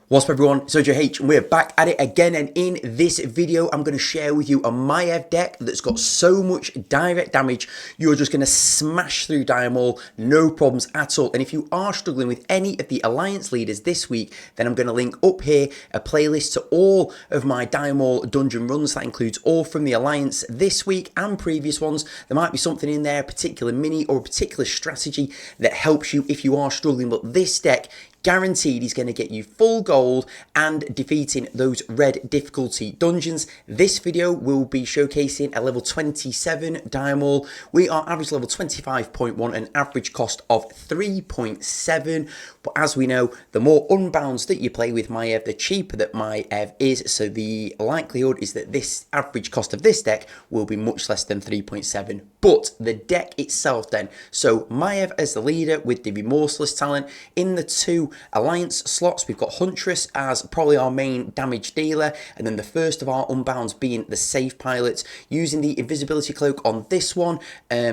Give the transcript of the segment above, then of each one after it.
What's up everyone, it's Ojh&x and we're back at it again, and in this video I'm going to share with you a Maiev deck that's got so much direct damage you're just going to smash through Maul, no problems at all. And if you are struggling with any of the Alliance leaders this week, then I'm going to link up here a playlist to all of my Maul dungeon runs. That includes all from the Alliance this week and previous ones. There might be something in there, a particular mini or a particular strategy that helps you if you are struggling, but this deck guaranteed is going to get you full gold and defeating those red difficulty dungeons. This video will be showcasing a level 27 Maul. We are average level 25.1, an average cost of 3.7. But as we know, the more unbounds that you play with Maiev, the cheaper that Maiev is. So the likelihood is that this average cost of this deck will be much less than 3.7. But the deck itself then, so Maiev as the leader with the Remorseless talent. In the two Alliance slots, we've got Huntress as probably our main damage dealer, and then the first of our unbounds being the safe pilots, using the invisibility cloak on this one,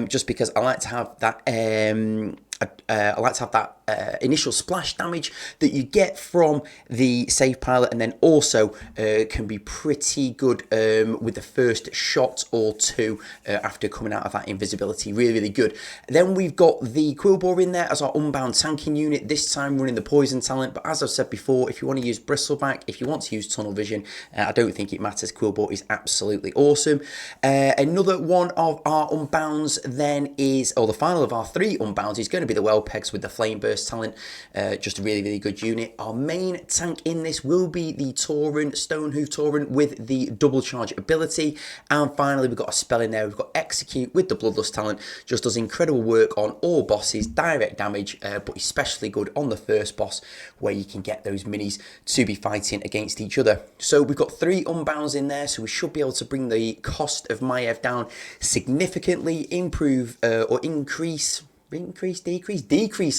just because I like to have that initial splash damage that you get from the safe pilot, and then also can be pretty good with the first shot or two after coming out of that invisibility. Really good. Then we've got the Quillbore in there as our unbound tanking unit, this time running the poison talent. But as I've said before, if you want to use Bristleback, if you want to use tunnel vision, I don't think it matters. Quillbore is absolutely awesome. Another one of our unbounds then is, or the final of our three unbounds, is going to be the Warcraft with the flame burst talent. Just a really good unit. Our main tank in this will be the Tauren, Stonehoof Tauren with the double charge ability. And finally we've got a spell in there, we've got Execute with the Bloodlust talent. Just does incredible work on all bosses, direct damage, but especially good on the first boss where you can get those minis to be fighting against each other. So we've got three unbounds in there, so we should be able to bring the cost of Maiev down significantly, improve or decrease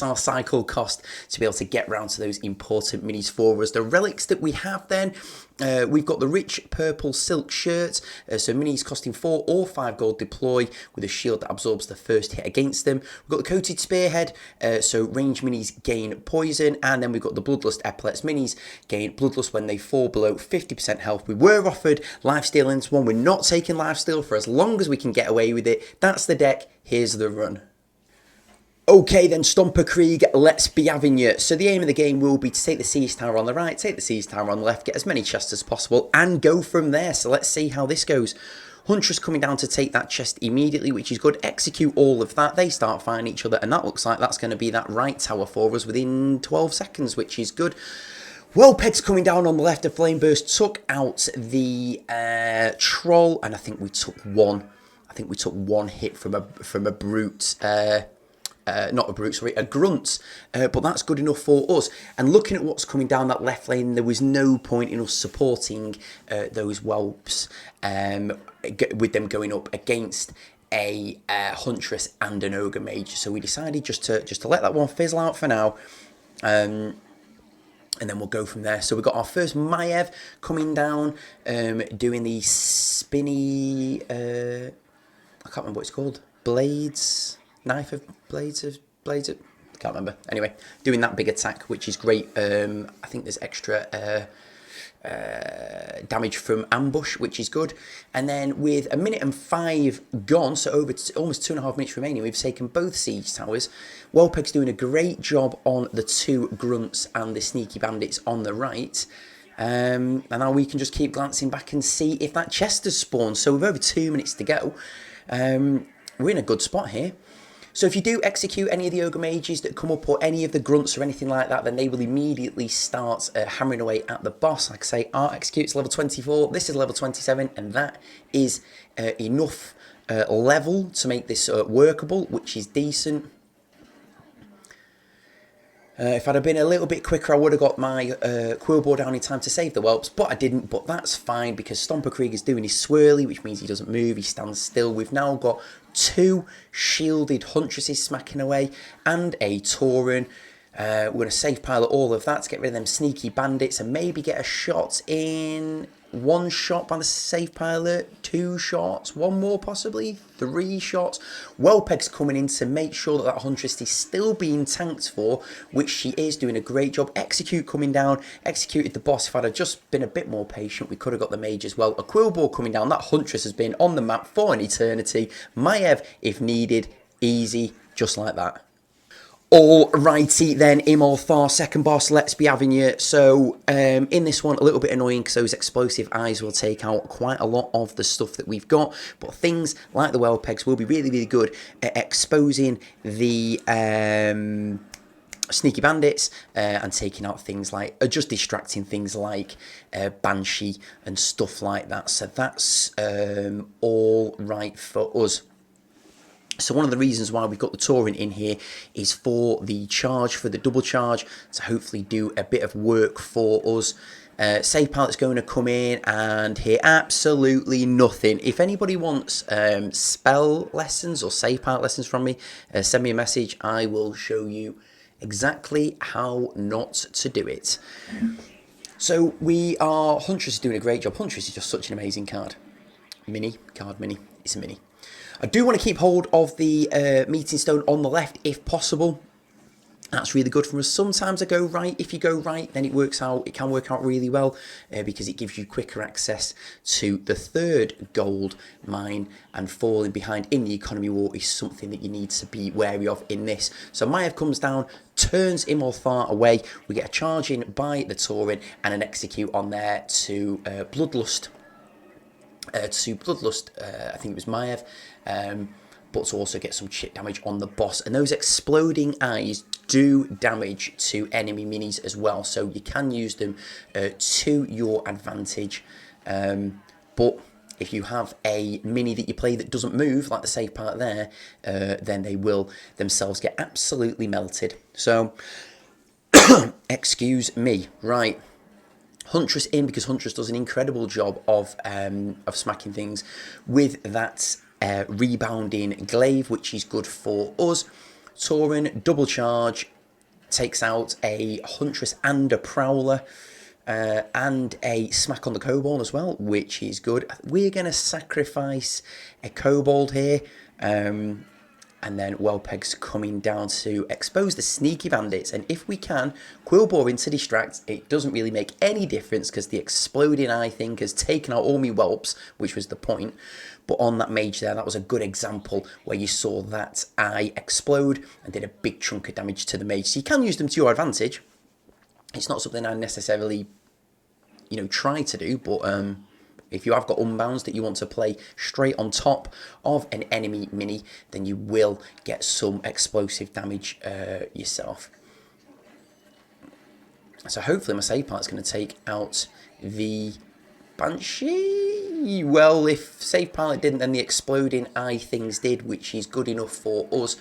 our cycle cost to be able to get round to those important minis for us. The relics that we have then, we've got the rich purple silk shirt, so minis costing 4 or 5 gold deploy with a shield that absorbs the first hit against them. We've got the coated spearhead, so range minis gain poison, and then we've got the bloodlust epaulets. Minis gain bloodlust when they fall below 50% health. We were offered lifesteal in this one. We're not taking lifesteal for as long as we can get away with it. That's the deck. Here's the run. Okay then, Stomper Krieg, let's be having you. So the aim of the game will be to take the siege tower on the right, take the siege tower on the left, get as many chests as possible, and go from there. So let's see how this goes. Huntress coming down to take that chest immediately, which is good. Execute all of that. They start fighting each other, and that looks like that's going to be that right tower for us within 12 seconds, which is good. Whelphead's coming down on the left. The Flame Burst took out the troll, and I think we took one. I think we took one hit from a brute. Not a brute, sorry, a grunt, but that's good enough for us. And looking at what's coming down that left lane, there was no point in us supporting those whelps with them going up against a Huntress and an Ogre Mage. So we decided just to let that one fizzle out for now. And then we'll go from there. So we've got our first Maiev coming down, doing the spinny, I can't remember what it's called, blades, knife of blades of, I can't remember. Anyway, doing that big attack, which is great. I think there's extra damage from ambush, which is good. And then with 1 minute and 5 gone, so over almost 2.5 minutes remaining, we've taken both siege towers. Whelpeg's doing a great job on the 2 grunts and the sneaky bandits on the right. And now we can just keep glancing back and see if that chest has spawned. So with over 2 minutes to go, we're in a good spot here. So if you do execute any of the Ogre Mages that come up, or any of the grunts or anything like that, then they will immediately start hammering away at the boss. Like I say, our execute's level 24, this is level 27, and that is enough level to make this workable, which is decent. If I'd have been a little bit quicker, I would have got my Quillbore down in time to save the whelps, but I didn't. But that's fine, because Stomper Krieg is doing his swirly, which means he doesn't move, he stands still. We've now got 2 shielded Huntresses smacking away, and a Tauren. We're going to safe pilot all of that to get rid of them sneaky bandits, and maybe get a shot in one shot by the safe pilot, 2 shots, 1 more possibly, 3 shots. Ojh&x coming in to make sure that that Huntress is still being tanked for, which she is, doing a great job. Execute coming down, executed the boss. If I'd have just been a bit more patient, we could have got the mage as well. A Quillbore coming down, that Huntress has been on the map for an eternity. Maiev, if needed, easy, just like that. Alrighty then, Imolthar, second boss, let's be having you. So, in this one, a little bit annoying because those explosive eyes will take out quite a lot of the stuff that we've got. But things like the Ojh&x will be really, really good at exposing the sneaky bandits and taking out things like, just distracting things like Banshee and stuff like that. So that's all right for us. So one of the reasons why we've got the Tauren in here is for the charge, for the double charge, to hopefully do a bit of work for us. Save pilot's going to come in and hear absolutely nothing. If anybody wants spell lessons or save pilot lessons from me, send me a message. I will show you exactly how not to do it. So Huntress is doing a great job. Huntress is just such an amazing card. Card mini, it's a mini. I do want to keep hold of the meeting stone on the left if possible. That's really good for us. Sometimes I go right. If you go right, then it works out. It can work out really well because it gives you quicker access to the 3rd gold mine, and falling behind in the economy war is something that you need to be wary of in this. So Maiev comes down, turns Imolthar away. We get a charge in by the Tauren and an execute on there to Bloodlust. I think it was Maiev, but to also get some chip damage on the boss. And those exploding eyes do damage to enemy minis as well, so you can use them to your advantage. But if you have a mini that you play that doesn't move, like the safe part there, then they will themselves get absolutely melted. So, excuse me, right. Huntress in, because Huntress does an incredible job of smacking things with that rebounding glaive, which is good for us. Tauren, double charge, takes out a Huntress and a Prowler, and a smack on the Kobold as well, which is good. We're going to sacrifice a Kobold here. And then Ojh&x coming down to expose the sneaky bandits. And if we can, Quillbore into distract. It doesn't really make any difference because the exploding eye thing has taken out all me whelps, which was the point. But on that mage there, that was a good example where you saw that eye explode and did a big chunk of damage to the mage. So you can use them to your advantage. It's not something I necessarily, try to do, but if you have got unbounds that you want to play straight on top of an enemy mini, then you will get some explosive damage yourself. So hopefully my save part's going to take out the Banshee. Well, if save pilot didn't, then the exploding eye things did, which is good enough for us.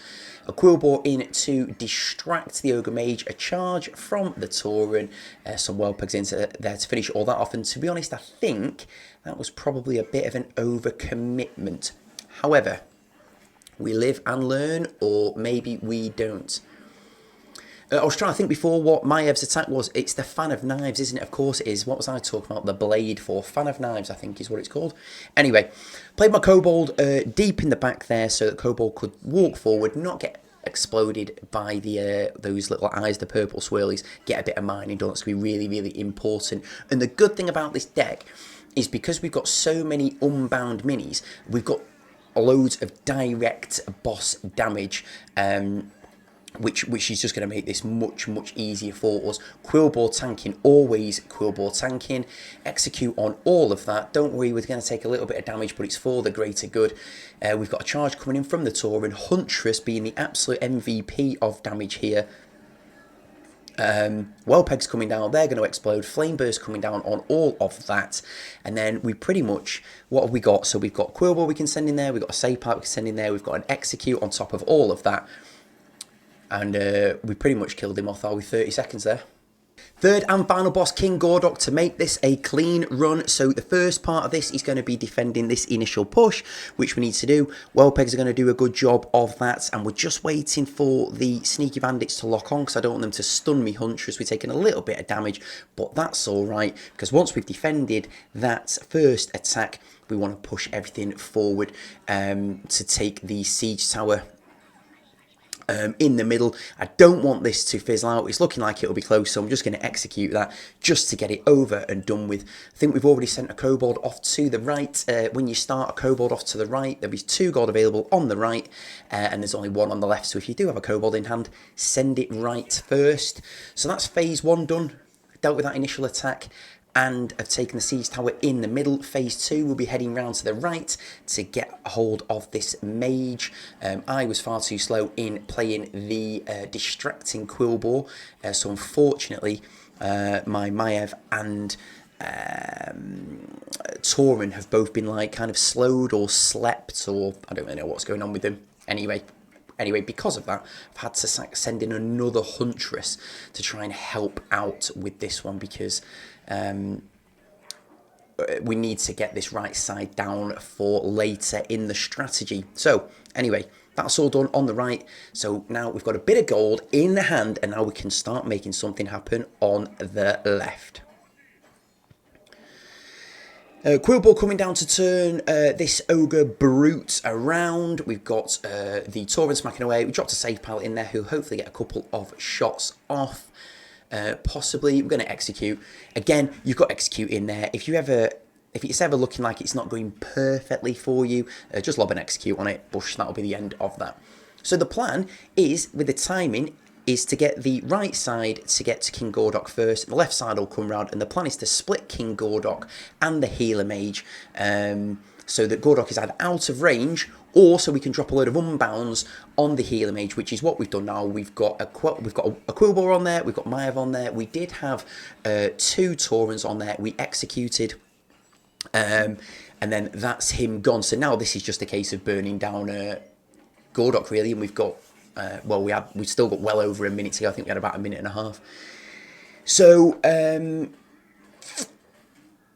A Quillbore in to distract the Ogre Mage, a charge from the Tauren, some Ojh&x in there to finish all that off. And to be honest, I think that was probably a bit of an overcommitment. However, we live and learn, or maybe we don't. I was trying to think before what Maiev's attack was. It's the Fan of Knives, isn't it? Of course it is. What was I talking about? The blade for Fan of Knives, I think is what it's called. Anyway, played my Kobold deep in the back there so that Kobold could walk forward, not get exploded by the those little eyes, the purple swirlies, get a bit of mining done. It's going to be really, really important. And the good thing about this deck is because we've got so many unbound minis, we've got loads of direct boss damage, which is just going to make this much, much easier for us. Quillbore tanking, always Quillbore tanking. Execute on all of that. Don't worry, we're going to take a little bit of damage, but it's for the greater good. We've got a charge coming in from the Tauren. Huntress being the absolute MVP of damage here. Ojh&x coming down, they're going to explode. Flame Burst coming down on all of that. And then we pretty much, what have we got? So we've got Quillbore we can send in there. We've got a save part we can send in there. We've got an Execute on top of all of that. And we pretty much killed him off with 30 seconds there. Third and final boss, King Gordok, to make this a clean run. So the first part of this is going to be defending this initial push, which we need to do. Wellpegs are going to do a good job of that, and we're just waiting for the sneaky bandits to lock on because I don't want them to stun me Huntress. We're taking a little bit of damage, but that's all right because once we've defended that first attack, we want to push everything forward to take the siege tower in the middle. I don't want this to fizzle out. It's looking like it'll be close, so I'm just going to execute that just to get it over and done with. I think we've already sent a kobold off to the right. When you start a kobold off to the right, there is 2 gold available on the right, and there's only 1 on the left. So if you do have a kobold in hand, send it right first. So that's phase 1 done. Dealt with that initial attack and have taken the siege tower in the middle. Phase 2 will be heading round to the right to get a hold of this mage. I was far too slow in playing the distracting Quillbore, so unfortunately my Maiev and Tauren have both been like kind of slowed or slept, or I don't really know what's going on with them. Anyway, because of that, I've had to send in another Huntress to try and help out with this one because we need to get this right side down for later in the strategy. So anyway, that's all done on the right. So now we've got a bit of gold in the hand, and now we can start making something happen on the left. Quillbore coming down to turn this Ogre Brute around. We've got the Tauren smacking away. We dropped a safe pilot in there who'll hopefully get a couple of shots off. Possibly we're going to execute. Again, you've got execute in there. If it's ever looking like it's not going perfectly for you, just lob an execute on it. Bush, that'll be the end of that. So the plan is, with the timing, is to get the right side to get to King Gordok first, and the left side will come round, and the plan is to split King Gordok and the healer mage, so that Gordok is either out of range, or so we can drop a load of unbounds on the healer mage, which is what we've done now. We've got a Quillbore on there, we've got Maiev on there, we did have 2 Taurens on there, we executed, and then that's him gone. So now this is just a case of burning down Gordok really, and we've got well, we've still got well over a minute to go. I think we had about a minute and a half. So,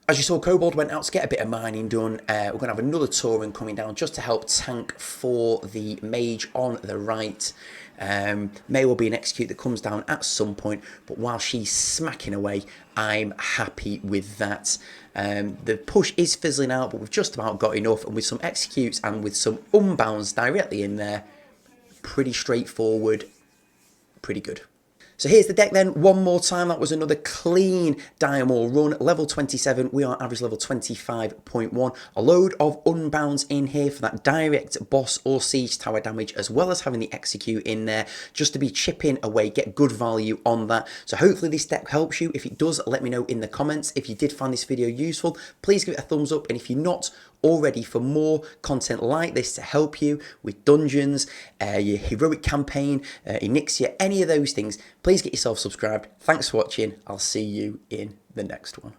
as you saw, Kobold went out to get a bit of mining done. We're going to have another Tauren coming down just to help tank for the mage on the right. May well be an execute that comes down at some point, but while she's smacking away, I'm happy with that. The push is fizzling out, but we've just about got enough, and with some executes and with some unbounds directly in there, pretty straightforward, pretty good. So here's the deck then, one more time. That was another clean Maul run, level 27. We are average level 25.1. A load of unbounds in here for that direct boss or siege tower damage, as well as having the execute in there, just to be chipping away, get good value on that. So hopefully this deck helps you. If it does, let me know in the comments. If you did find this video useful, please give it a thumbs up. And if you're not already, for more content like this to help you with dungeons, your heroic campaign, Elixir, any of those things, please get yourself subscribed. Thanks for watching. I'll see you in the next one.